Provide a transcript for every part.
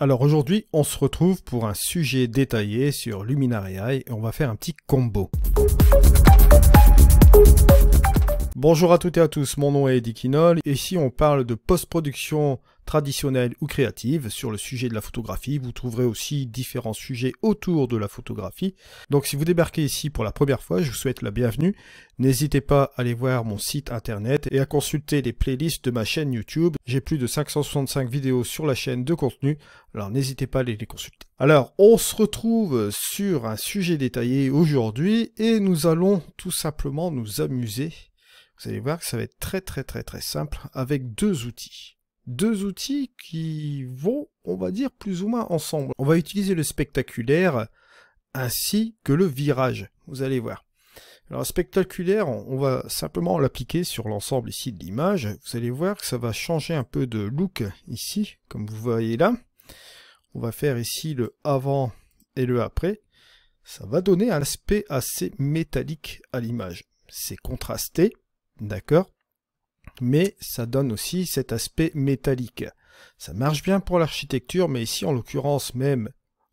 Alors aujourd'hui, on se retrouve pour un sujet détaillé sur Luminar AI et on va faire un petit combo. Bonjour à toutes et à tous, mon nom est Eddie Quinol et ici on parle de post-production traditionnelle ou créative sur le sujet de la photographie. Vous trouverez aussi différents sujets autour de la photographie. Donc si vous débarquez ici pour la première fois, je vous souhaite la bienvenue. N'hésitez pas à aller voir mon site internet et à consulter les playlists de ma chaîne YouTube. J'ai plus de 565 vidéos sur la chaîne de contenu, alors n'hésitez pas à aller les consulter. Alors on se retrouve sur un sujet détaillé aujourd'hui et nous allons tout simplement nous amuser. Vous allez voir que ça va être très simple avec deux outils. Deux outils qui vont, on va dire, plus ou moins ensemble. On va utiliser le spectaculaire ainsi que le virage. Vous allez voir. Alors, spectaculaire, on va simplement l'appliquer sur l'ensemble ici de l'image. Vous allez voir que ça va changer un peu de look ici, comme vous voyez là. On va faire ici le avant et le après. Ça va donner un aspect assez métallique à l'image. C'est contrasté. D'accord, mais ça donne aussi cet aspect métallique. Ça marche bien pour l'architecture, mais ici en l'occurrence même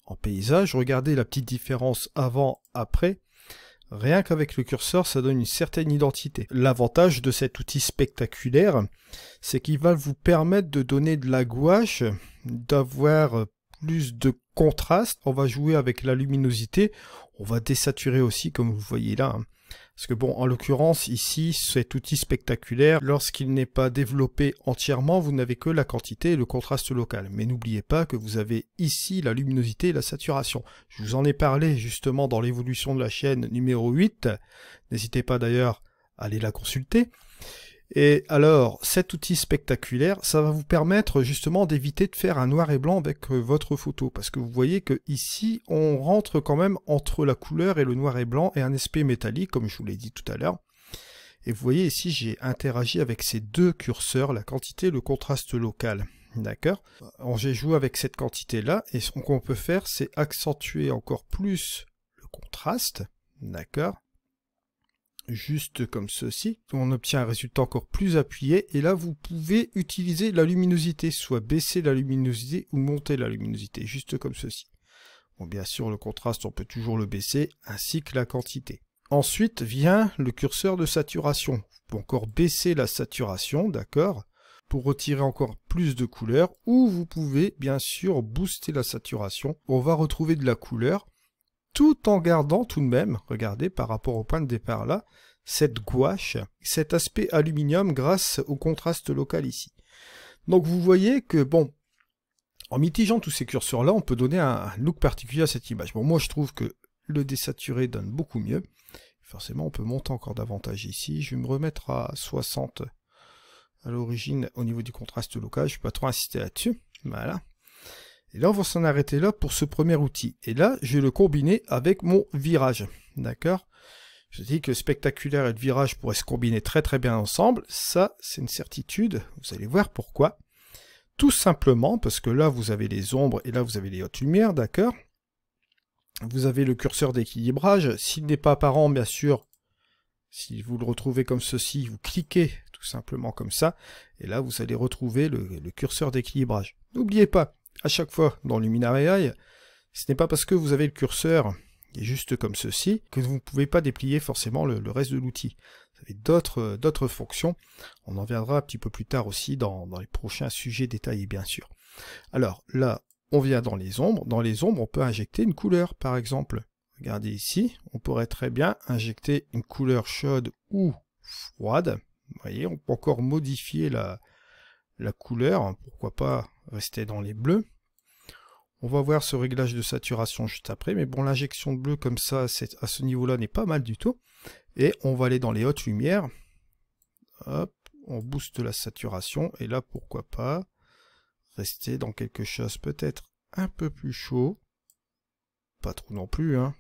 en paysage, regardez la petite différence avant-après. Rien qu'avec le curseur, ça donne une certaine identité. L'avantage de cet outil spectaculaire, c'est qu'il va vous permettre de donner de la gouache, d'avoir plus de contraste. On va jouer avec la luminosité, on va désaturer aussi comme vous voyez là. Parce que bon, en l'occurrence, ici, cet outil spectaculaire, lorsqu'il n'est pas développé entièrement, vous n'avez que la quantité et le contraste local. Mais n'oubliez pas que vous avez ici la luminosité et la saturation. Je vous en ai parlé justement dans l'évolution de la chaîne numéro 8. N'hésitez pas d'ailleurs à aller la consulter. Et alors, cet outil spectaculaire, ça va vous permettre justement d'éviter de faire un noir et blanc avec votre photo. Parce que vous voyez que ici, on rentre quand même entre la couleur et le noir et blanc et un aspect métallique, comme je vous l'ai dit tout à l'heure. Et vous voyez ici, j'ai interagi avec ces deux curseurs, la quantité et le contraste local. D'accord? J'ai joué avec cette quantité-là, et ce qu'on peut faire, c'est accentuer encore plus le contraste. D'accord? Juste comme ceci, on obtient un résultat encore plus appuyé, et là vous pouvez utiliser la luminosité, soit baisser la luminosité ou monter la luminosité, juste comme ceci. Bon, bien sûr le contraste on peut toujours le baisser, ainsi que la quantité. Ensuite vient le curseur de saturation, vous pouvez encore baisser la saturation, d'accord, pour retirer encore plus de couleur, ou vous pouvez bien sûr booster la saturation, on va retrouver de la couleur, tout en gardant tout de même, regardez, par rapport au point de départ là, cette gouache, cet aspect aluminium grâce au contraste local ici. Donc vous voyez que, bon, en mitigeant tous ces curseurs-là, on peut donner un look particulier à cette image. Bon, moi je trouve que le désaturé donne beaucoup mieux. Forcément, on peut monter encore davantage ici. Je vais me remettre à 60 à l'origine au niveau du contraste local. Je ne vais pas trop insister là-dessus. Voilà. Et là, on va s'en arrêter là pour ce premier outil. Et là, je vais le combiner avec mon virage. D'accord? Je dis que spectaculaire et le virage pourraient se combiner très bien ensemble. Ça, c'est une certitude. Vous allez voir pourquoi. Tout simplement parce que là, vous avez les ombres et là, vous avez les hautes lumières. D'accord? Vous avez le curseur d'équilibrage. S'il n'est pas apparent, bien sûr, si vous le retrouvez comme ceci, vous cliquez tout simplement comme ça. Et là, vous allez retrouver le curseur d'équilibrage. N'oubliez pas, à chaque fois dans Luminar AI, ce n'est pas parce que vous avez le curseur qui est juste comme ceci que vous ne pouvez pas déplier forcément le reste de l'outil. Vous avez d'autres fonctions. On en viendra un petit peu plus tard aussi dans les prochains sujets détaillés bien sûr. Alors là, on vient dans les ombres. Dans les ombres, on peut injecter une couleur par exemple. Regardez ici, on pourrait très bien injecter une couleur chaude ou froide. Vous voyez, on peut encore modifier la couleur, pourquoi pas rester dans les bleus. On va voir ce réglage de saturation juste après, mais bon, l'injection de bleu comme ça, à ce niveau-là, n'est pas mal du tout. Et on va aller dans les hautes lumières. Hop, on booste la saturation, et là, pourquoi pas rester dans quelque chose peut-être un peu plus chaud. Pas trop non plus, hein.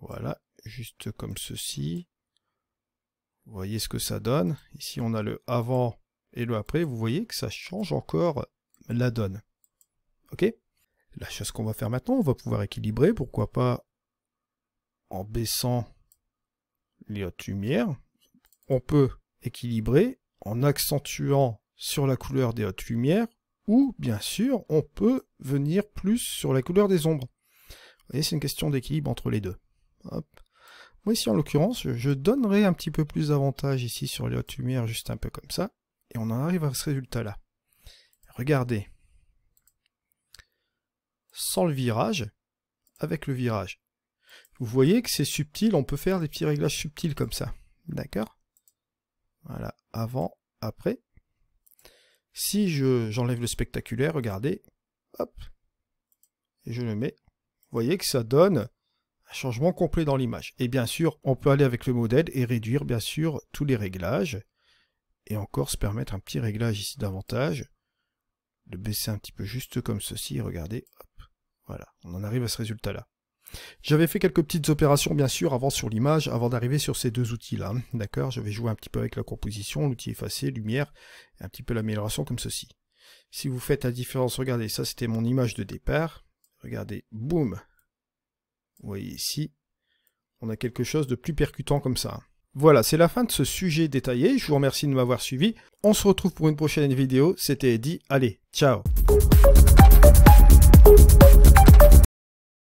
Voilà, juste comme ceci. Vous voyez ce que ça donne. Ici, on a le avant et le après. Vous voyez que ça change encore la donne. Ok? La chose qu'on va faire maintenant, on va pouvoir équilibrer. Pourquoi pas en baissant les hautes lumières. On peut équilibrer en accentuant sur la couleur des hautes lumières ou bien sûr, on peut venir plus sur la couleur des ombres. Vous voyez, c'est une question d'équilibre entre les deux. Hop. Moi ici, en l'occurrence, je donnerai un petit peu plus d'avantage ici sur les hautes lumières, juste un peu comme ça, et on en arrive à ce résultat-là. Regardez. Sans le virage, avec le virage. Vous voyez que c'est subtil, on peut faire des petits réglages subtils comme ça. D'accord? Voilà, avant, après. Si j'enlève le spectaculaire, regardez, hop, et je le mets. Vous voyez que ça donne un changement complet dans l'image. Et bien sûr, on peut aller avec le modèle et réduire bien sûr tous les réglages. Et encore se permettre un petit réglage ici d'avantage. De baisser un petit peu juste comme ceci, regardez, hop, voilà, on en arrive à ce résultat-là. J'avais fait quelques petites opérations bien sûr avant sur l'image, avant d'arriver sur ces deux outils-là, d'accord? J'avais joué un petit peu avec la composition, l'outil effacé, lumière, et un petit peu l'amélioration comme ceci. Si vous faites la différence, regardez, ça c'était mon image de départ, regardez, boum, vous voyez ici, on a quelque chose de plus percutant comme ça. Voilà, c'est la fin de ce sujet détaillé, je vous remercie de m'avoir suivi, on se retrouve pour une prochaine vidéo, c'était Eddie, allez, ciao!